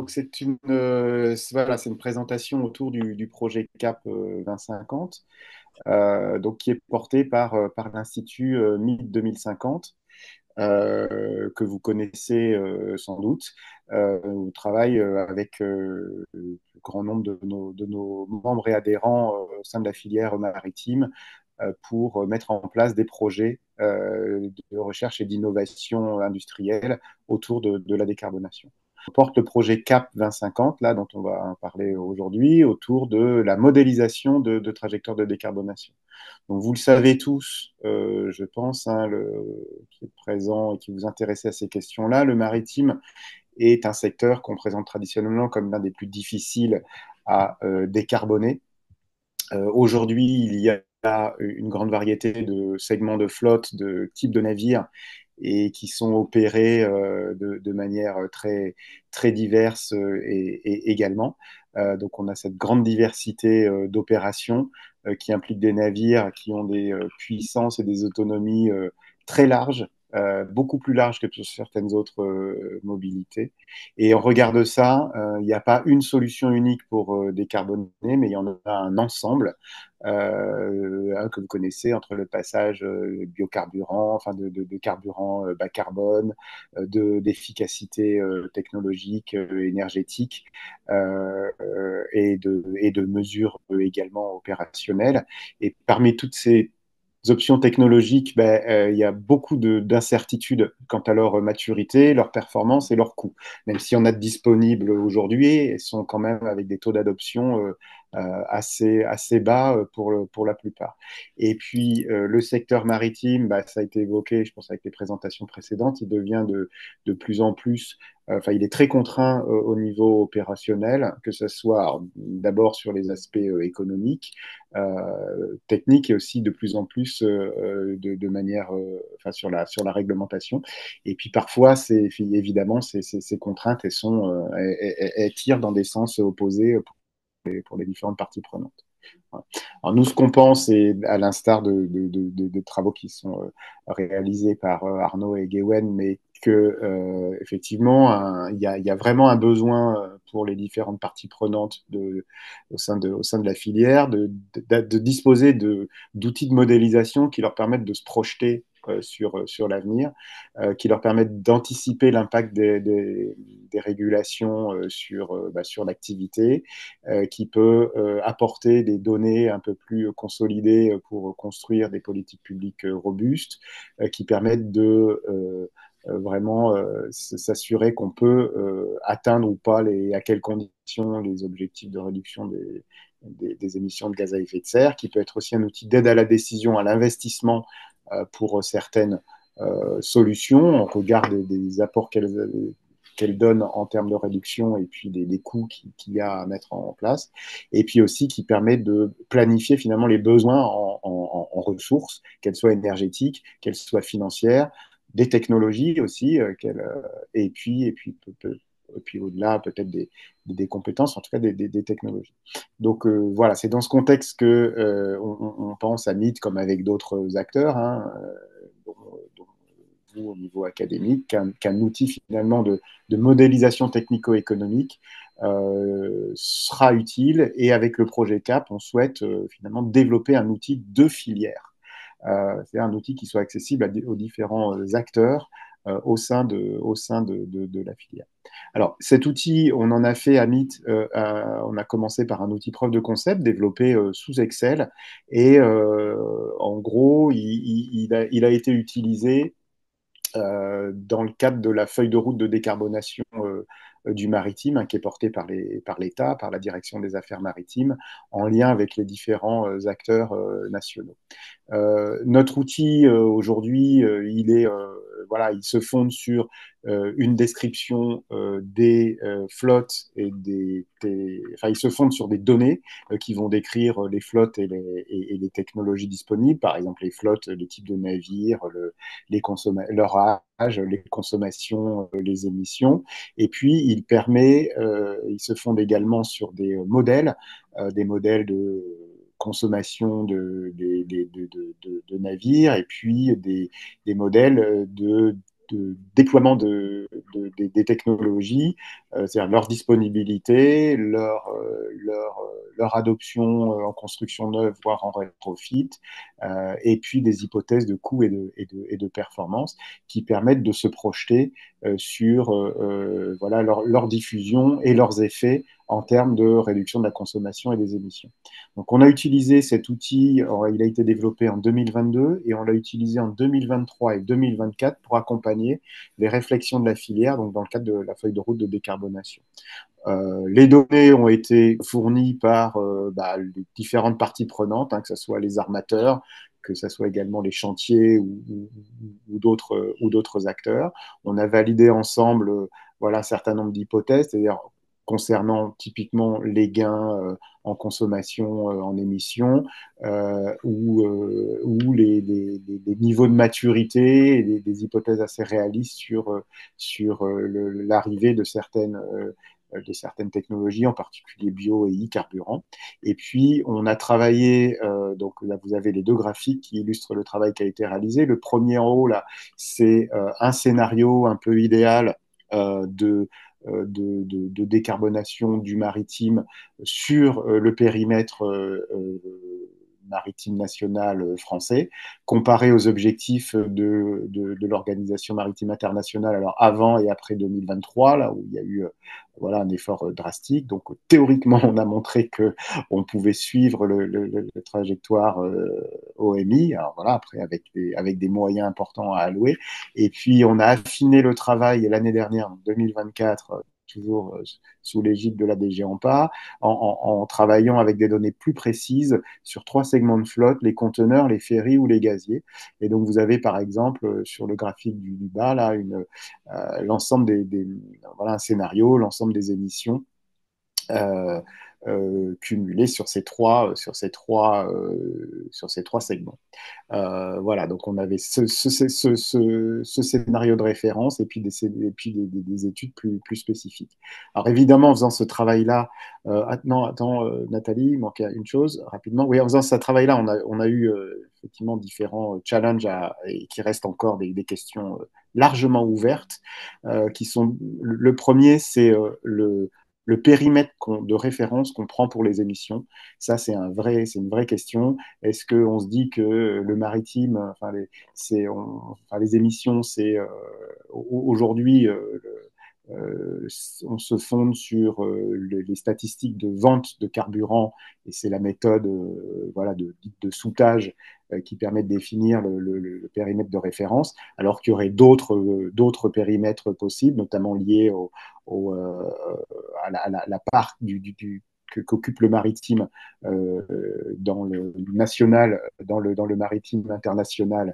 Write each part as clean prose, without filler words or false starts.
Donc voilà, c'est une présentation autour du projet CAP 2050, donc qui est porté par l'Institut MID 2050, que vous connaissez sans doute. On travaille avec le grand nombre de nos membres et adhérents au sein de la filière maritime pour mettre en place des projets de recherche et d'innovation industrielle autour de la décarbonation. On porte le projet CAP 2050, là, dont on va parler aujourd'hui, autour de la modélisation de trajectoires de décarbonation. Donc, vous le savez tous, je pense, hein, qui est présent et qui vous intéressez à ces questions-là, le maritime est un secteur qu'on présente traditionnellement comme l'un des plus difficiles à décarboner. Aujourd'hui, il y a une grande variété de segments de flotte, de types de navires, et qui sont opérés de manière très diverse et également. Donc, on a cette grande diversité d'opérations qui impliquent des navires qui ont des puissances et des autonomies très larges, beaucoup plus larges que sur certaines autres mobilités. Et on regarde ça, il n'y a pas une solution unique pour décarboner, mais il y en a un ensemble que vous connaissez entre le passage biocarburant, enfin de carburant bas carbone, d'efficacité technologique, énergétique et de mesures également opérationnelles. Et parmi toutes ces options technologiques, il y a beaucoup d'incertitudes quant à leur maturité, leur performance et leur coût. Même si on a de disponibles aujourd'hui, elles sont quand même avec des taux d'adoption assez bas pour la plupart. Et puis, le secteur maritime, ça a été évoqué, je pense, avec les présentations précédentes, il devient de plus en plus, enfin, il est très contraint au niveau opérationnel, que ce soit d'abord sur les aspects économiques, techniques et aussi de plus en plus de manière, enfin, sur la réglementation. Et puis parfois, évidemment, ces contraintes, elles tirent dans des sens opposés pour les différentes parties prenantes. Voilà. Alors nous, ce qu'on pense, et à l'instar de travaux qui sont réalisés par Arnaud et Gwen, mais que effectivement, il y a vraiment un besoin pour les différentes parties prenantes au sein de la filière de disposer d'outils de modélisation qui leur permettent de se projeter sur l'avenir, qui leur permettent d'anticiper l'impact des régulations sur l'activité, qui peut apporter des données un peu plus consolidées pour construire des politiques publiques robustes, qui permettent de vraiment s'assurer qu'on peut atteindre ou pas à quelles conditions les objectifs de réduction des émissions de gaz à effet de serre, qui peut être aussi un outil d'aide à la décision, à l'investissement pour certaines solutions. On regarde des apports qu'elle donne en termes de réduction et puis des coûts qu'il y a à mettre en place. Et puis aussi qui permet de planifier finalement les besoins en ressources, qu'elles soient énergétiques, qu'elles soient financières, des technologies aussi, et puis au-delà peut-être des compétences, en tout cas des technologies. Donc voilà, c'est dans ce contexte que on pense à MIT comme avec d'autres acteurs, hein, dont vous au niveau académique, qu'un outil finalement de modélisation technico-économique sera utile. Et avec le projet CAP, on souhaite finalement développer un outil de filière. C'est un outil qui soit accessible aux différents acteurs au sein de la filière. Alors, cet outil, on en a fait à MIT, on a commencé par un outil preuve de concept développé sous Excel. Et en gros, il a été utilisé dans le cadre de la feuille de route de décarbonation du maritime, hein, qui est portée par l'État, par la direction des affaires maritimes, en lien avec les différents acteurs nationaux. Notre outil aujourd'hui, il se fonde sur une description des flottes enfin, il se fonde sur des données qui vont décrire les flottes et les technologies disponibles, par exemple les flottes, les types de navires, leur âge, les consommations, les émissions. Et puis, il se fonde également sur des modèles de consommation de navires, et puis des modèles de déploiement des technologies, c'est-à-dire leur disponibilité, leur adoption en construction neuve, voire en rétrofit, et puis des hypothèses de coût et de performance qui permettent de se projeter sur voilà, leur diffusion et leurs effets en termes de réduction de la consommation et des émissions. Donc, on a utilisé cet outil, il a été développé en 2022 et on l'a utilisé en 2023 et 2024 pour accompagner les réflexions de la filière, donc dans le cadre de la feuille de route de décarbonation. Les données ont été fournies par les différentes parties prenantes, hein, que ce soit les armateurs, que ce soit également les chantiers ou d'autres acteurs. On a validé ensemble voilà, un certain nombre d'hypothèses, c'est-à-dire concernant typiquement les gains en consommation, en émissions, ou les niveaux de maturité et des hypothèses assez réalistes sur l'arrivée de certaines technologies, en particulier bio et e-carburant. Et puis, on a travaillé, donc là, vous avez les deux graphiques qui illustrent le travail qui a été réalisé. Le premier en haut, là, c'est un scénario un peu idéal de décarbonation du maritime sur le périmètre maritime national français, comparé aux objectifs de l'Organisation maritime internationale, alors avant et après 2023, là où il y a eu voilà, un effort drastique. Donc, théoriquement, on a montré qu'on pouvait suivre le trajectoire OMI, alors voilà, après avec des moyens importants à allouer. Et puis, on a affiné le travail l'année dernière, en 2024, toujours sous l'égide de la DG AMPA, en travaillant avec des données plus précises sur trois segments de flotte, les conteneurs, les ferries ou les gaziers. Et donc, vous avez par exemple sur le graphique du bas, là, l'ensemble voilà, un scénario, l'ensemble des émissions euh, cumulées sur ces trois segments. Voilà, donc on avait ce scénario de référence et puis des études plus spécifiques. Alors évidemment, en faisant ce travail-là, non, attends, Nathalie, il manquait une chose rapidement. Oui, en faisant ce travail-là, on a eu effectivement différents challenges et qui restent encore des questions largement ouvertes, qui sont le premier, c'est le périmètre de référence qu'on prend pour les émissions. Ça, c'est une vraie question. Est-ce qu'on se dit que le maritime, enfin, les émissions, c'est aujourd'hui, on se fonde sur les statistiques de vente de carburant et c'est la méthode voilà, de soutage qui permet de définir le périmètre de référence, alors qu'il y aurait d'autres périmètres possibles, notamment liés à la part qu'occupe le maritime dans le national, dans le maritime international,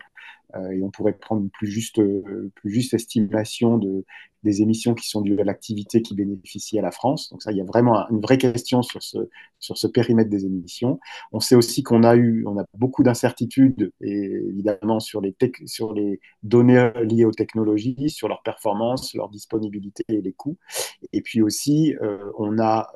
et on pourrait prendre une plus juste estimation des émissions qui sont dues à l'activité qui bénéficie à la France. Donc ça, il y a vraiment une vraie question sur ce périmètre des émissions. On sait aussi on a beaucoup d'incertitudes, évidemment, sur sur les données liées aux technologies, sur leur performance, leur disponibilité et les coûts. Et puis aussi, on a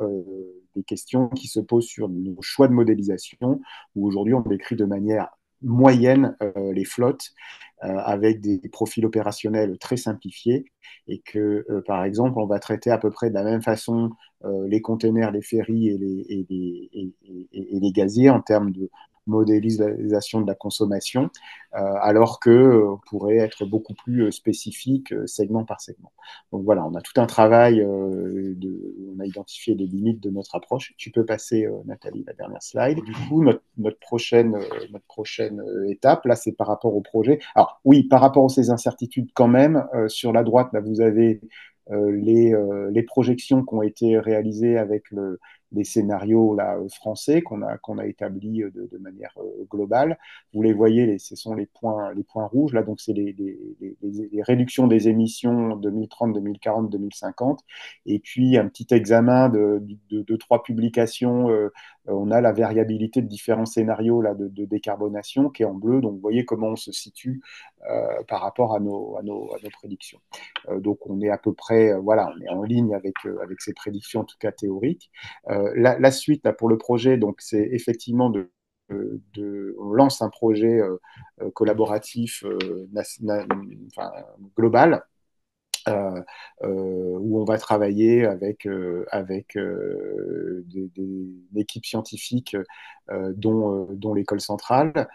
des questions qui se posent sur nos choix de modélisation, où aujourd'hui on décrit de manière moyenne les flottes avec des profils opérationnels très simplifiés et que, par exemple, on va traiter à peu près de la même façon les containers, les ferries et les gaziers en termes de modélisation de la consommation, alors qu'on pourrait être beaucoup plus spécifique segment par segment. Donc voilà, on a tout un travail, on a identifié les limites de notre approche. Tu peux passer, Nathalie, la dernière slide. Du coup, notre prochaine étape, là, c'est par rapport au projet. Alors oui, par rapport à ces incertitudes quand même, sur la droite, là, vous avez les projections qui ont été réalisées avec les scénarios là, français qu'on a établis de manière globale. Vous les voyez, ce sont les points rouges. Là, donc, c'est les réductions des émissions 2030, 2040, 2050. Et puis, un petit examen de trois publications. On a la variabilité de différents scénarios là, de décarbonation qui est en bleu. Donc, vous voyez comment on se situe par rapport à nos prédictions. Donc, on est à peu près, voilà, on est en ligne avec ces prédictions, en tout cas théoriques. La suite là, pour le projet, donc, c'est effectivement on lance un projet collaboratif enfin, global euh, où on va travailler avec une équipe scientifique dont l'école centrale.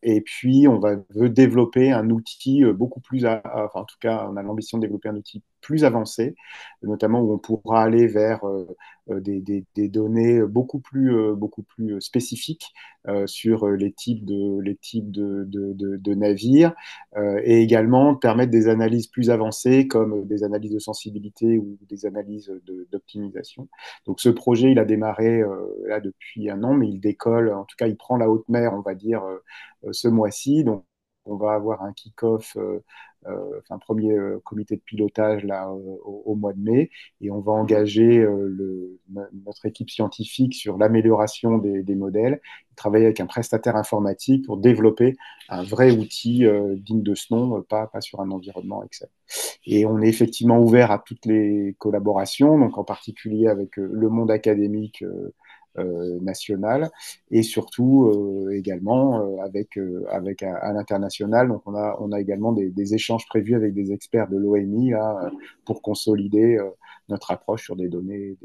Et puis, veut développer un outil beaucoup plus, enfin, en tout cas, on a l'ambition de développer un outil plus avancé, notamment où on pourra aller vers des données beaucoup plus spécifiques sur les types de navires et également permettre des analyses plus avancées comme des analyses de sensibilité ou des analyses d'optimisation. Donc ce projet, il a démarré là depuis un an, mais il décolle, en tout cas il prend la haute mer, on va dire, ce mois-ci. Donc on va avoir un kick-off, enfin, un premier comité de pilotage là au mois de mai, et on va engager notre équipe scientifique sur l'amélioration des modèles, travailler avec un prestataire informatique pour développer un vrai outil digne de ce nom, pas sur un environnement Excel. Et on est effectivement ouvert à toutes les collaborations, donc en particulier avec le monde académique national et surtout également avec à l'international. Donc on a également des échanges prévus avec des experts de l'OMI là, pour consolider notre approche sur des données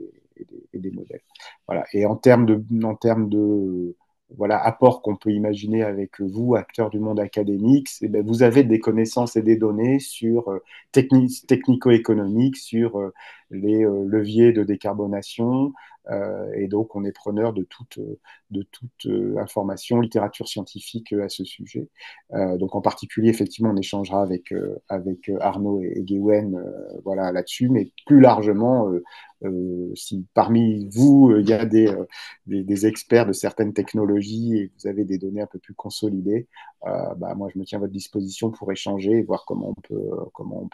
et des modèles. Voilà. Et en termes de voilà, apport qu'on peut imaginer avec vous, acteurs du monde académique, c'est ben, vous avez des connaissances et des données sur technico-économiques, sur les leviers de décarbonation, et donc, on est preneur de toute information, littérature scientifique à ce sujet. Donc, en particulier, effectivement, on échangera avec Arnaud et Gwen voilà, là-dessus, mais plus largement, si parmi vous, il y a des experts de certaines technologies et vous avez des données un peu plus consolidées, bah, moi, je me tiens à votre disposition pour échanger et voir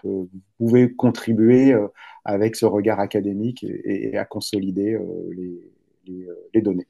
vous pouvez contribuer avec ce regard académique et à consolider les données.